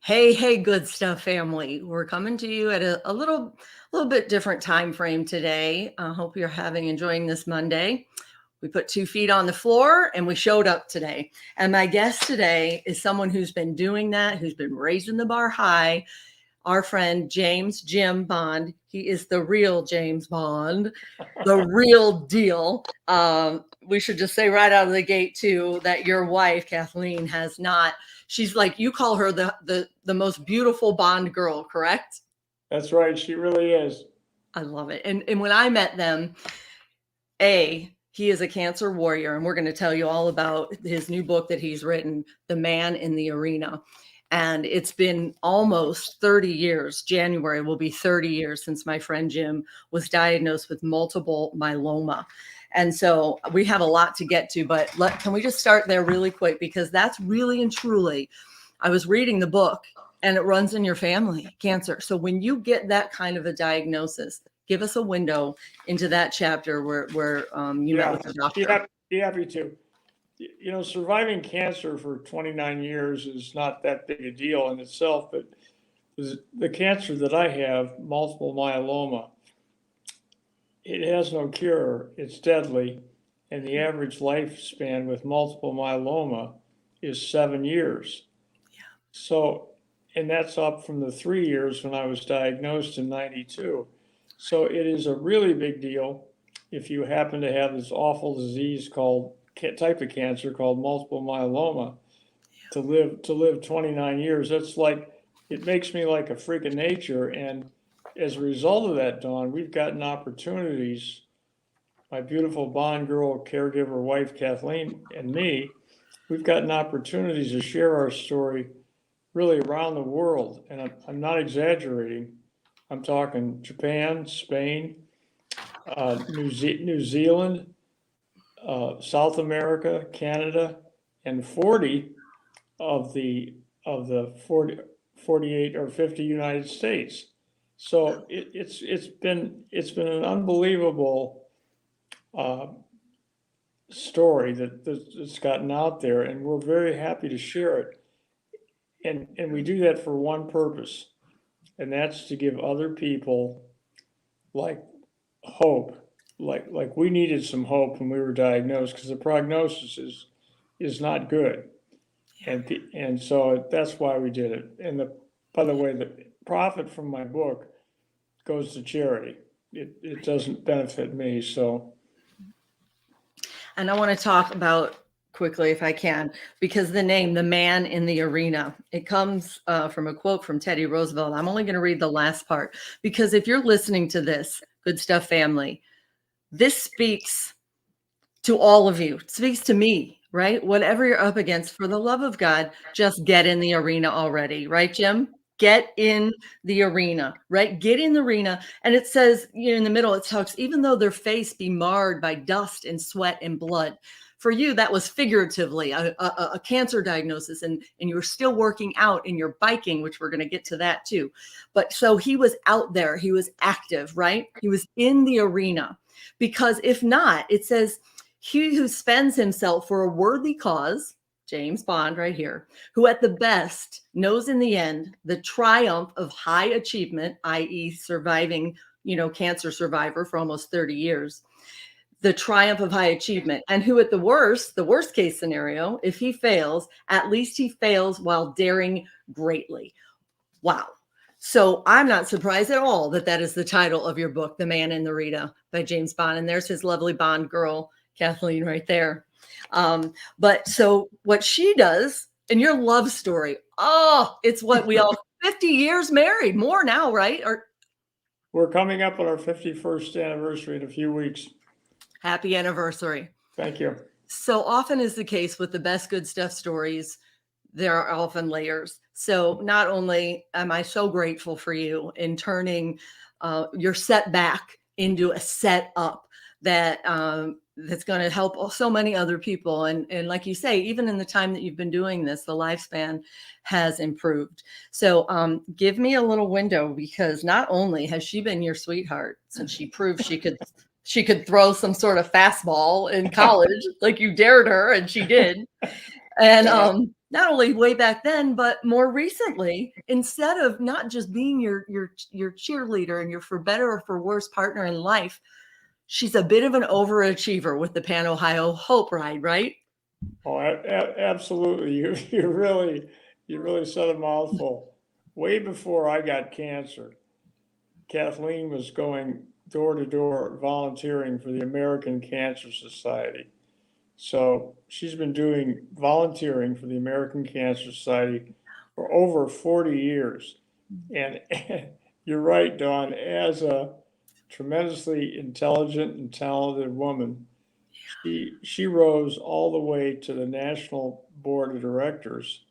Hey, good stuff, family. We're coming to you at a little bit different time frame today. I hope you're enjoying this Monday. We put 2 feet on the floor and we showed up today. And my guest today is someone who's been doing that, who's been raising the bar high. Our friend James Jim Bond. He is the real James Bond, the real deal. We should just say right out of the gate too that your wife Kathleen has not. She's like, you call her the most beautiful Bond girl, correct? That's right. She really is. I love it. And when I met them, he is a cancer warrior, and we're going to tell you all about his new book that he's written, The Man in the Arena. And it's been almost 30 years. January will be 30 years since my friend Jim was diagnosed with multiple myeloma. And so we have a lot to get to, but can we just start there really quick? Because that's really and truly, I was reading the book and it runs in your family, cancer. So when you get that kind of a diagnosis, give us a window into that chapter where you met with the doctor. Be happy to. You know, surviving cancer for 29 years is not that big a deal in itself, but the cancer that I have, multiple myeloma, it has no cure. It's deadly. And the average lifespan with multiple myeloma is 7 years. Yeah. So, and that's up from the 3 years when I was diagnosed in 92. So it is a really big deal if you happen to have this awful disease type of cancer called multiple myeloma. Yeah. To live 29 years. That's like, it makes me like a freak of nature. And as a result of that, Dawn, we've gotten opportunities. My beautiful Bond girl, caregiver wife, Kathleen, and me, we've gotten opportunities to share our story really around the world. And I'm not exaggerating. I'm talking Japan, Spain, New Zealand, South America, Canada, and 40 of the 48 or 50 United States. So it's been an unbelievable story that's gotten out there, and we're very happy to share it. And we do that for one purpose, and that's to give other people like hope. Like we needed some hope when we were diagnosed because the prognosis is not good. Yeah. And so that's why we did it. And by the way, the profit from my book goes to charity. It doesn't benefit me. So. And I want to talk about quickly, if I can, because the name, The Man in the Arena, it comes from a quote from Teddy Roosevelt. I'm only going to read the last part, because if you're listening to this, Good Stuff family, this speaks to all of you. It speaks to me, right? Whatever you're up against, for the love of God, just get in the arena already. Right, Jim? Get in the arena, right? Get in the arena. And it says, in the middle, it talks, even though their face be marred by dust and sweat and blood. For you, that was figuratively a cancer diagnosis, and you were still working out and you're biking, which we're going to get to that too. But so he was out there, he was active, right? He was in the arena, because if not, it says, he who spends himself for a worthy cause, James Bond right here, who at the best knows in the end the triumph of high achievement, i.e. surviving, cancer survivor for almost 30 years, the triumph of high achievement, and who at the worst case scenario, if he fails, at least he fails while daring greatly. Wow. So I'm not surprised at all that is the title of your book, The Man in the Arena by James Bond. And there's his lovely Bond girl, Kathleen, right there. But so what she does in your love story, it's what we all 50 years married, more now, right? We're coming up on our 51st anniversary in a few weeks. Happy anniversary. Thank you. So often is the case with the best good stuff stories, there are often layers. So not only am I so grateful for you in turning your setback into a setup that that's going to help so many other people. And like you say, even in the time that you've been doing this, the lifespan has improved. So give me a little window, because not only has she been your sweetheart since she proved she could throw some sort of fastball in college, like you dared her, and she did. And not only way back then, but more recently, instead of not just being your cheerleader and your for better or for worse partner in life, she's a bit of an overachiever with the Pan Ohio Hope Ride, right? Oh, absolutely. You really said a mouthful. Way before I got cancer, Kathleen was going door to door volunteering for the American Cancer Society. So she's been doing volunteering for the American Cancer Society for over 40 years. And you're right, Dawn, as a tremendously intelligent and talented woman, she rose all the way to the National Board of Directors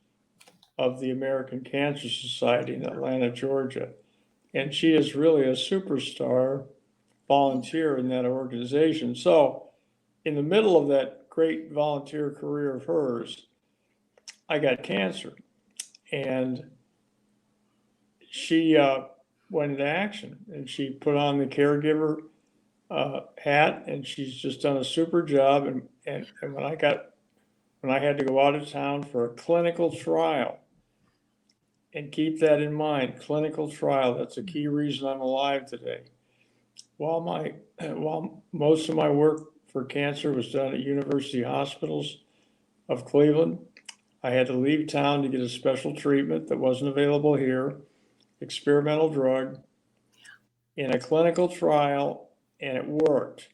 of the American Cancer Society in Atlanta, Georgia. And she is really a superstar volunteer in that organization. So in the middle of that great volunteer career of hers, I got cancer. And she went into action, and she put on the caregiver hat, and she's just done a super job. And when I had to go out of town for a clinical trial, and keep that in mind, clinical trial, that's a key reason I'm alive today. While most of my work for cancer was done at University Hospitals of Cleveland, I had to leave town to get a special treatment that wasn't available here, experimental drug, in a clinical trial, and it worked.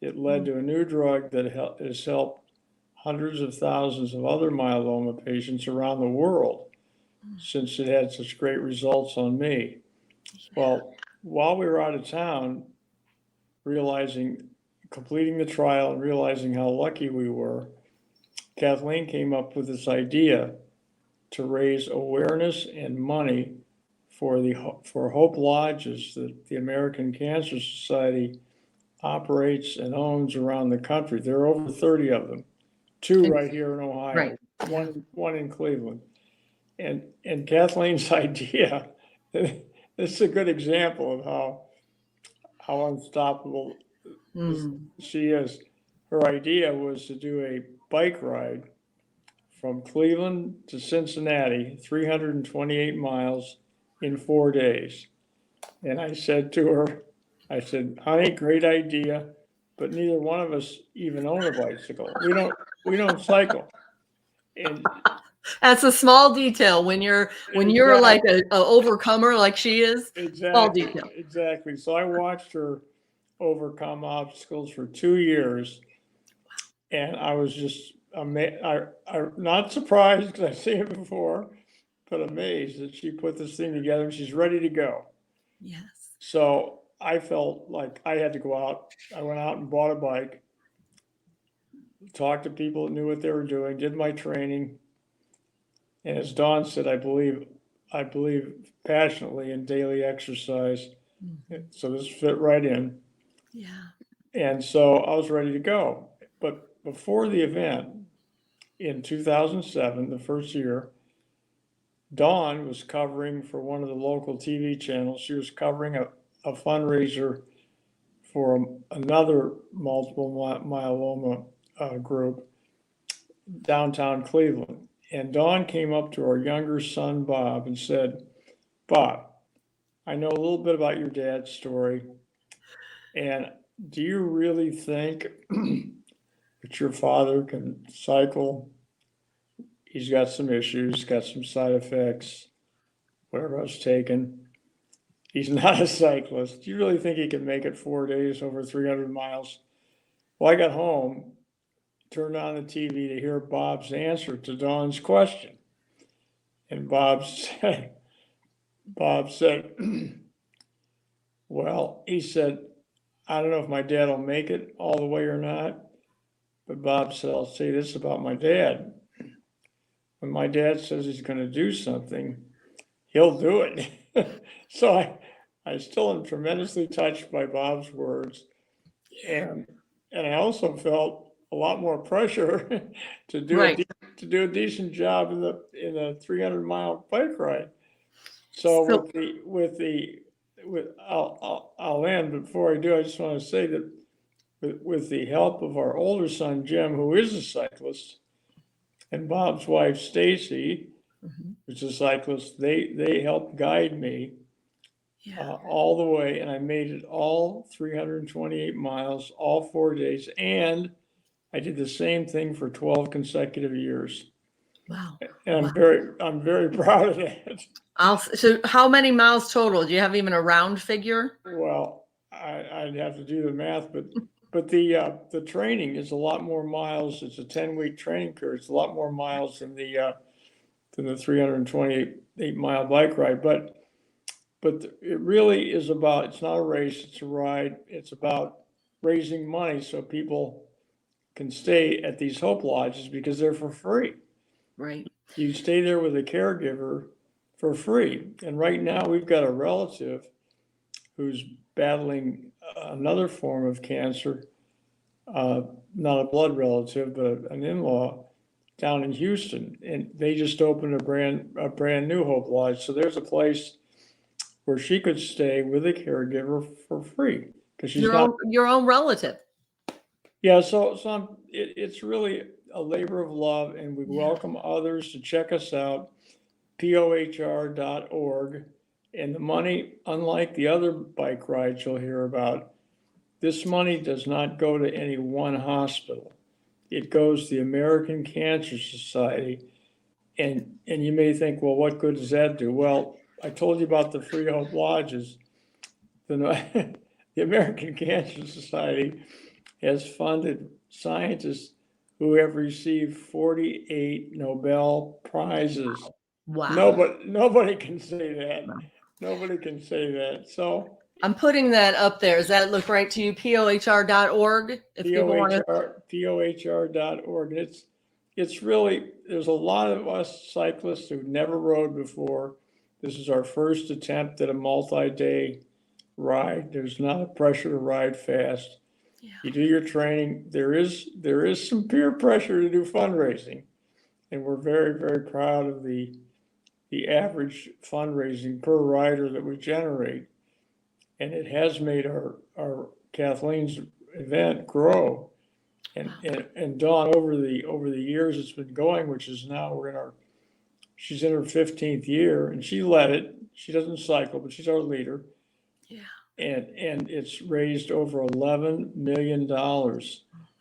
It led to a new drug that has helped hundreds of thousands of other myeloma patients around the world since it had such great results on me. Well, while we were out of town, completing the trial and realizing how lucky we were, Kathleen came up with this idea to raise awareness and money for Hope Lodges that the American Cancer Society operates and owns around the country. There are over 30 of them, 2 right here in Ohio, Right. one in Cleveland. And Kathleen's idea, this is a good example of how unstoppable she is. Her idea was to do a bike ride from Cleveland to Cincinnati, 328 miles in 4 days. And I said to her, I said, honey, great idea, but neither one of us even own a bicycle. We don't cycle. And That's a small detail when you're Exactly. like a overcomer like she is. Small Exactly, detail. exactly. So I watched her overcome obstacles for 2 years, and I was just not surprised because I've seen it before, but amazed that she put this thing together and she's ready to go. Yes. So I felt like I had to go out. I went out and bought a bike, talked to people that knew what they were doing, did my training. And as Dawn said, I believe passionately in daily exercise. So this fit right in. Yeah. And so I was ready to go. But before the event in 2007, the first year, Dawn was covering for one of the local TV channels. She was covering a fundraiser for another multiple myeloma group downtown Cleveland. And Dawn came up to our younger son, Bob, and said, Bob, I know a little bit about your dad's story. And do you really think that your father can cycle? He's got some issues, got some side effects, whatever I was taking. He's not a cyclist. Do you really think he can make it 4 days over 300 miles? Well, I got home, turned on the TV to hear Bob's answer to Dawn's question. And Bob said, well, he said, I don't know if my dad will make it all the way or not. But Bob said, I'll say this about my dad. When my dad says he's going to do something, he'll do it. So I still am tremendously touched by Bob's words. And I also felt a lot more pressure to do a decent job in a 300-mile bike ride. So I'll end. Before I do, I just want to say that with the help of our older son Jim, who is a cyclist, and Bob's wife, Stacy, who's a cyclist, they helped guide me all the way, and I made it all 328 miles, all 4 days, and I did the same thing for 12 consecutive years. Wow. And Wow. I'm very proud of that. So how many miles total? Do you have even a round figure? Well, I'd have to do the math, but the training is a lot more miles. It's a 10-week training period. It's a lot more miles than the 328 mile bike ride. But it really is about, it's not a race, it's a ride. It's about raising money so people can stay at these Hope Lodges because they're for free. Right. You stay there with a caregiver for free. And right now we've got a relative who's battling another form of cancer, not a blood relative, but an in-law down in Houston. And they just opened a brand new Hope Lodge. So there's a place where she could stay with a caregiver for free because she's your own relative. Yeah, so it's really a labor of love, and we welcome others to check us out, pohr.org. And the money, unlike the other bike rides you'll hear about, this money does not go to any one hospital. It goes to the American Cancer Society. And you may think, well, what good does that do? Well, I told you about the Free Hope Lodges. The American Cancer Society has funded scientists who have received 48 Nobel Prizes. Wow. Nobody can say that. Nobody can say that. So I'm putting that up there. Does that look right to you? pohr.org. If people want to. pohr.org. It's really, there's a lot of us cyclists who never rode before. This is our first attempt at a multi-day ride. There's not a pressure to ride fast. You do your training. There is some peer pressure to do fundraising, and we're very, very proud of the average fundraising per rider that we generate, and it has made our Kathleen's event grow, and Dawn over the years it's been going, which is now she's in her 15th year, and she led it. She doesn't cycle, but she's our leader. And it's raised over $11 million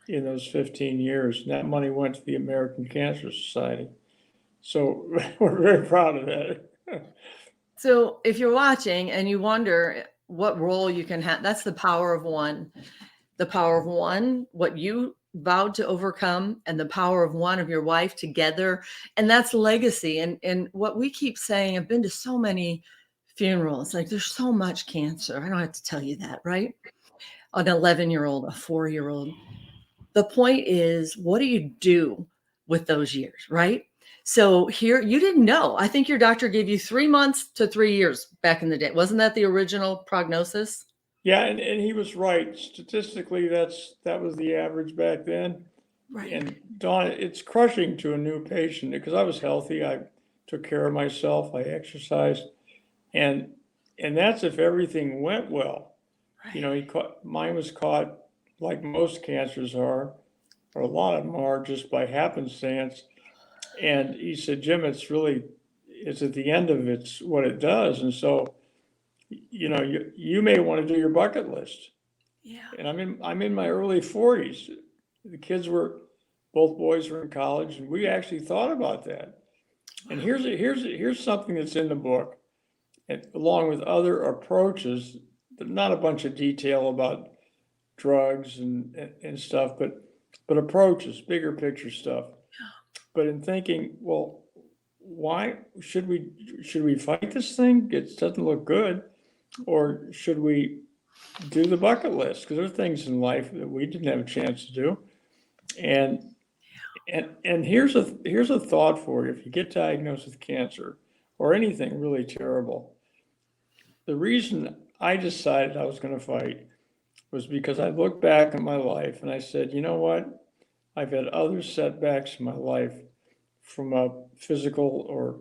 in those 15 years. And that money went to the American Cancer Society. So we're very proud of that. So if you're watching and you wonder what role you can have, that's the power of one. The power of one, what you vowed to overcome, and the power of one of your wife together. And that's legacy. And what we keep saying, I've been to so many funerals, like there's so much cancer. I don't have to tell you that, right? An 11-year-old, a 4-year-old. The point is, what do you do with those years, right? So here, you didn't know. I think your doctor gave you 3 months to 3 years back in the day. Wasn't that the original prognosis? Yeah, and he was right. Statistically, that was the average back then. Right. And Dawn, it's crushing to a new patient because I was healthy. I took care of myself. I exercised. And that's if everything went well. Right. You know, mine was caught like most cancers are, or a lot of them are, just by happenstance. And he said, Jim, it's at the end of it's what it does. And so, you know, you may want to do your bucket list. Yeah. And I'm in my early 40s. The kids both boys were in college, and we actually thought about that. And here's something that's in the book. And along with other approaches, not a bunch of detail about drugs and stuff, but approaches, bigger picture stuff. But in thinking, well, why should we fight this thing? It doesn't look good, or should we do the bucket list? Because there are things in life that we didn't have a chance to do, and here's a thought for you: if you get diagnosed with cancer or anything really terrible. The reason I decided I was going to fight was because I looked back at my life and I said, you know what? I've had other setbacks in my life from a physical or,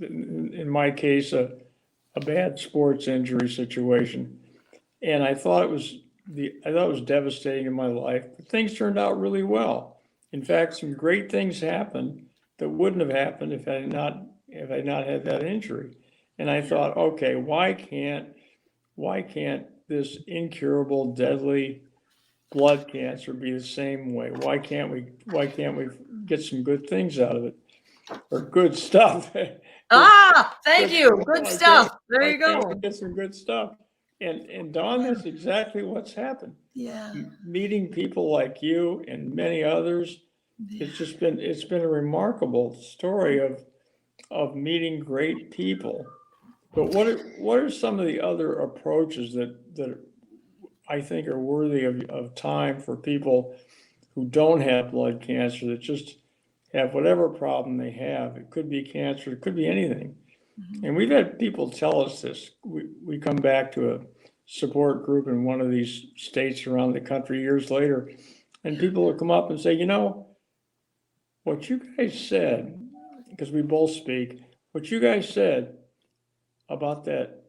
in my case, a bad sports injury situation. And I thought it was devastating in my life, but things turned out really well. In fact, some great things happened that wouldn't have happened if I had not had that injury. And I thought, okay, why can't this incurable, deadly blood cancer be the same way? Why can't we get some good things out of it, or good stuff? Thank you. Good stuff. There you Why can't we go. get some good stuff? And Dawn, that's exactly what's happened. Yeah. Meeting people like you and many others, it's been a remarkable story of meeting great people. But what are some of the other approaches that I think are worthy of time for people who don't have blood cancer, that just have whatever problem they have? It could be cancer, it could be anything. And we've had people tell us this. We come back to a support group in one of these states around the country years later, and people will come up and say, you know, what you guys said, because we both speak, what you guys said about that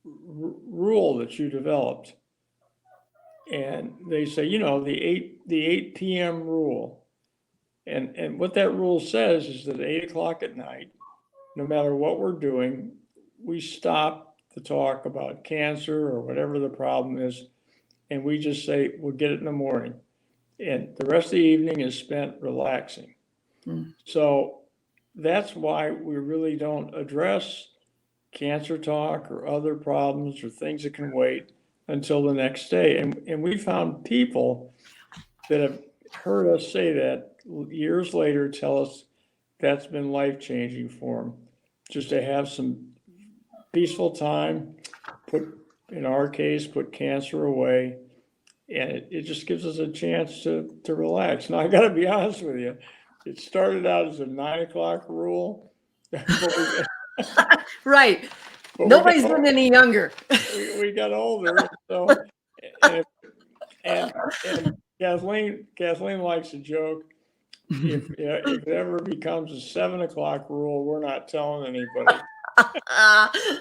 rule that you developed. And they say, you know, the 8 p.m. rule. And what that rule says is that at 8 o'clock at night, no matter what we're doing, we stop the talk about cancer or whatever the problem is, and we just say, we'll get it in the morning. And the rest of the evening is spent relaxing. So that's why we really don't address cancer talk or other problems or things that can wait until the next day. And we found people that have heard us say that years later tell us that's been life-changing for them, just to have some peaceful time, in our case, put cancer away. And it just gives us a chance to relax. Now, I got to be honest with you. It started out as a 9 o'clock rule. Right. But Nobody's been any younger. we got older, so and Kathleen likes a joke. If it ever becomes a 7 o'clock rule, we're not telling anybody.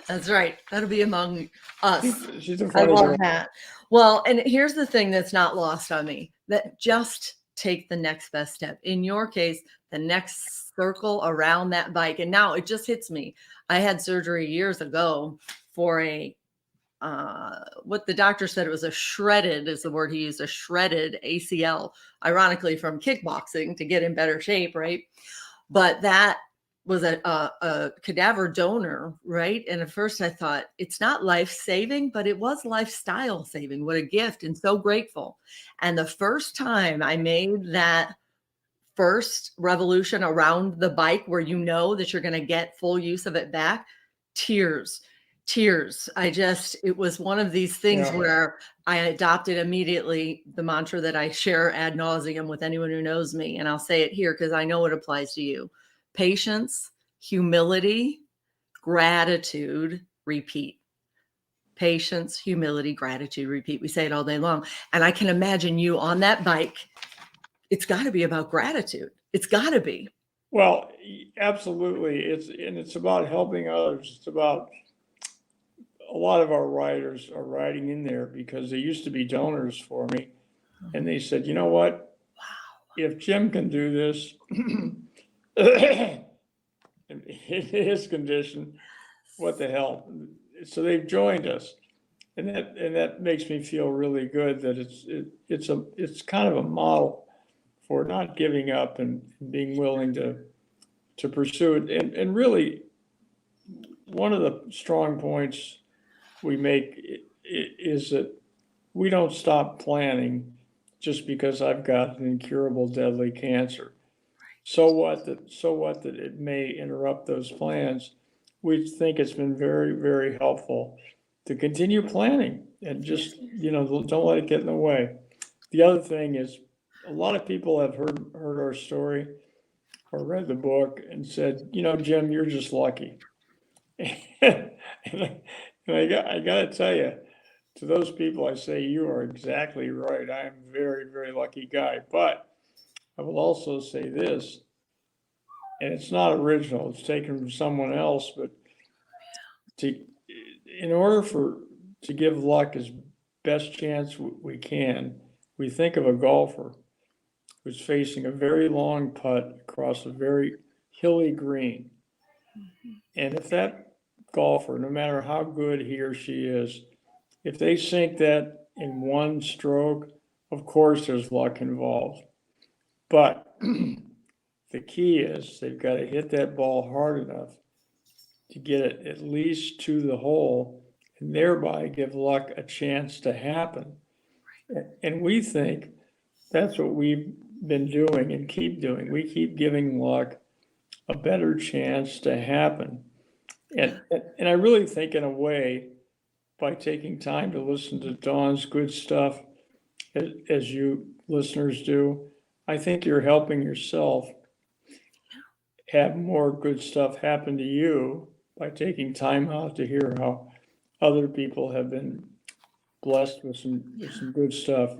That's right. That'll be among us. She's a I funny love girl. that. Well, and here's the thing that's not lost on me, that just take the next best step. In your case, the next circle around that bike. And now it just hits me. I had surgery years ago for what the doctor said, it was a shredded, is the word he used, a shredded ACL, ironically from kickboxing to get in better shape, right? But that was a cadaver donor, right? And at first I thought, it's not life-saving, but it was lifestyle saving. What a gift, and so grateful. And the first time I made that first revolution around the bike, where you know that you're going to get full use of it back, tears. It was one of these things where I adopted immediately the mantra that I share ad nauseum with anyone who knows me. And I'll say it here because I know it applies to you. Patience, humility, gratitude, repeat. Patience, humility, gratitude, repeat. We say it all day long. And I can imagine you on that bike. It's got to be about gratitude. It's got to be. Well, absolutely. It's about helping others. It's about, a lot of our riders are riding in there because they used to be donors for me. And they said, you know what? Wow. If Jim can do this, in his condition, what the hell? So they've joined us. And that makes me feel really good that it's kind of a model for not giving up and being willing to pursue it. And really, one of the strong points we make is that we don't stop planning just because I've got an incurable deadly cancer. So what that it may interrupt those plans. We think it's been very, very helpful to continue planning and just, don't let it get in the way. The other thing is, a lot of people have heard our story or read the book and said, Jim, you're just lucky. And I got to tell you, to those people, I say, you are exactly right. I am a very, very lucky guy. But I will also say this, and it's not original, it's taken from someone else, but in order to give luck as best chance we can, we think of a golfer who's facing a very long putt across a very hilly green. And if that golfer, no matter how good he or she is, if they sink that in one stroke, of course there's luck involved. But the key is they've got to hit that ball hard enough to get it at least to the hole and thereby give luck a chance to happen. And we think that's what we've been doing and keep doing. We keep giving luck a better chance to happen. And I really think, in a way, by taking time to listen to Dawn's good stuff, as you listeners do, I think you're helping yourself have more good stuff happen to you by taking time out to hear how other people have been blessed with some good stuff.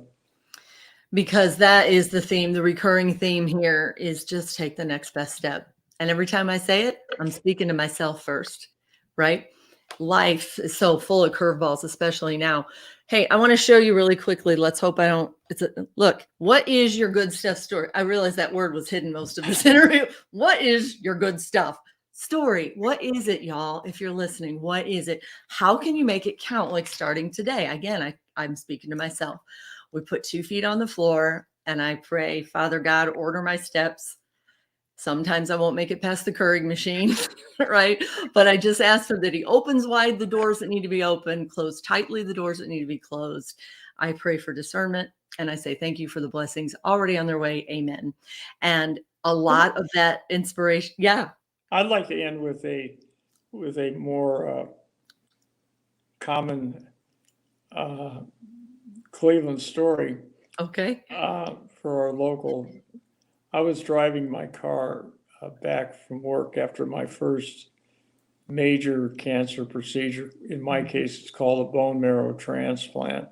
Because that is the theme, the recurring theme here is just take the next best step. And every time I say it, I'm speaking to myself first, right? Life is so full of curveballs, especially now. Hey, I want to show you really quickly. Let's hope I don't. Look, what is your good stuff story? I realized that word was hidden most of this interview. What is your good stuff story? What is it, y'all? If you're listening, what is it? How can you make it count? Like starting today. Again, I'm speaking to myself. We put 2 feet on the floor and I pray, Father God, order my steps. Sometimes I won't make it past the Keurig machine, right? But I just ask him that he opens wide the doors that need to be opened, close tightly the doors that need to be closed. I pray for discernment and I say, thank you for the blessings already on their way. Amen. And a lot of that inspiration. Yeah. I'd like to end with a more common Cleveland story. Okay. For our local, I was driving my car back from work after my first major cancer procedure. In my case, it's called a bone marrow transplant.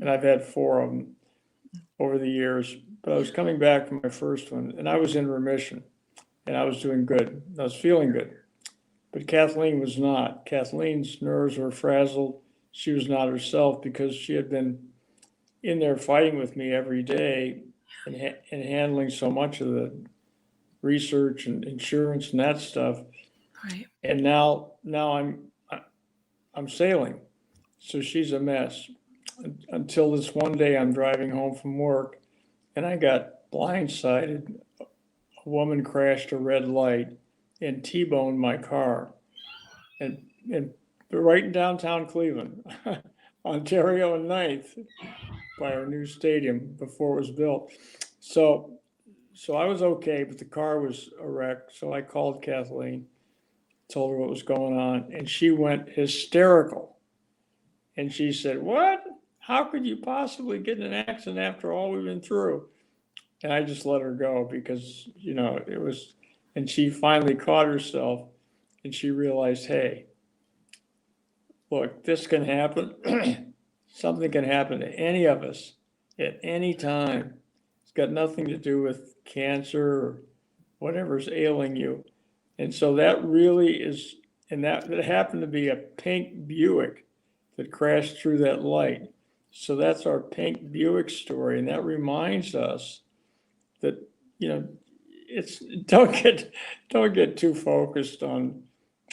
And I've had 4 of them over the years. But I was coming back from my first one, and I was in remission, and I was doing good. I was feeling good. But Kathleen was not. Kathleen's nerves were frazzled. She was not herself because she had been in there fighting with me every day and handling so much of the research and insurance and that stuff. Right. And now I'm sailing. So she's a mess. Until this one day I'm driving home from work and I got blindsided. A woman crashed a red light and T-boned my car. And right in downtown Cleveland, Ontario and 9th, by our new stadium before it was built. So I was okay, but the car was a wreck. So I called Kathleen, told her what was going on, and she went hysterical. And she said, "What? How could you possibly get in an accident after all we've been through?" And I just let her go because, it was, and she finally caught herself and she realized, hey, look, this can happen. Something can happen to any of us at any time. It's got nothing to do with cancer or whatever's ailing you. And so that really is, and that happened to be a pink Buick that crashed through that light. So that's our pink Buick story. And that reminds us that, it's don't get too focused on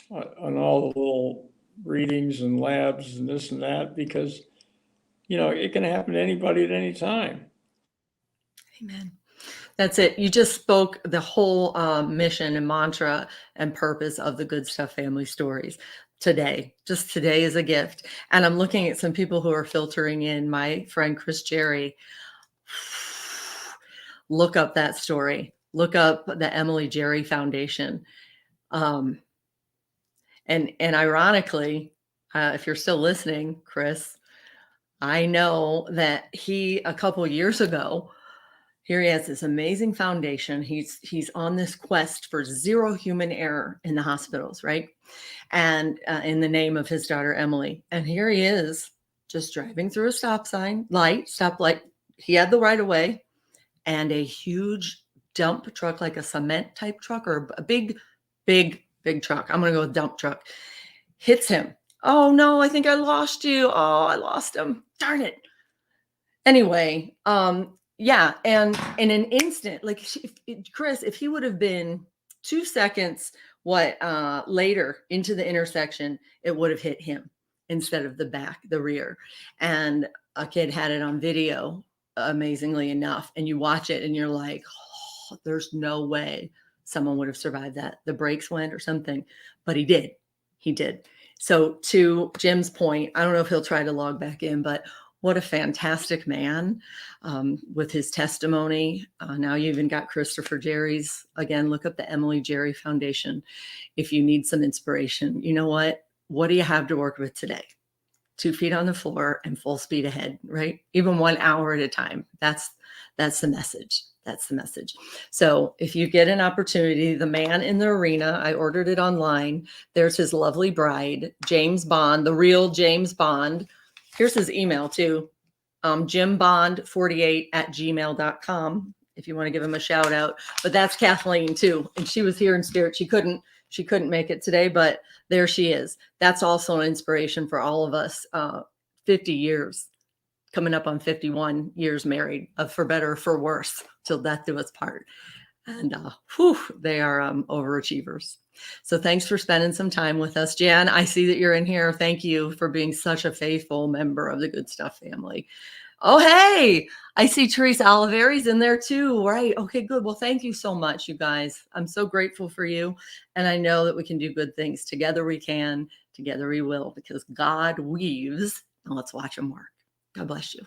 all the little readings and labs and this and that, because it can happen to anybody at any time. Amen. That's it. You just spoke the whole mission and mantra and purpose of the Good Stuff Family Stories today. Just today is a gift. And I'm looking at some people who are filtering in. My friend Chris Jerry. Look up that story. Look up the Emily Jerry Foundation. And ironically, if you're still listening, Chris, I know that a couple of years ago, here he has this amazing foundation. He's on this quest for 0 human error in the hospitals, right? And in the name of his daughter, Emily. And here he is just driving through a stoplight. He had the right of way, and a huge dump truck, like a cement type truck or a big truck. I'm going to go with dump truck. Hits him. Oh no, I think I lost you. Oh, I lost him. Darn it. Anyway, Yeah, and in an instant, like Chris, if he would have been 2 seconds later into the intersection, it would have hit him instead of the rear. And a kid had it on video, amazingly enough, and you watch it and you're like, oh, there's no way someone would have survived that. The brakes went or something, but he did. He did. So to Jim's point, I don't know if he'll try to log back in, but what a fantastic man with his testimony. Now you even got Christopher Jerry's. Again, look up the Emily Jerry Foundation if you need some inspiration. You know what? What do you have to work with today? 2 feet on the floor and full speed ahead, right? Even 1 hour at a time. That's the message. That's the message. So if you get an opportunity, The Man in the Arena, I ordered it online. There's his lovely bride, James Bond, the real James Bond. Here's his email too, jimbond48@gmail.com if you want to give him a shout out. But that's Kathleen too, and she was here in spirit. She couldn't make it today, but there she is. That's also an inspiration for all of us. 50 years, coming up on 51 years married, for better or for worse, till death do us part. And they are overachievers. So thanks for spending some time with us. Jan, I see that you're in here. Thank you for being such a faithful member of the Good Stuff family. Oh, hey, I see Teresa Oliveri's in there too. Right. Okay, good. Well, thank you so much, you guys. I'm so grateful for you. And I know that we can do good things. Together we can, together we will, because God weaves. And let's watch him work. God bless you.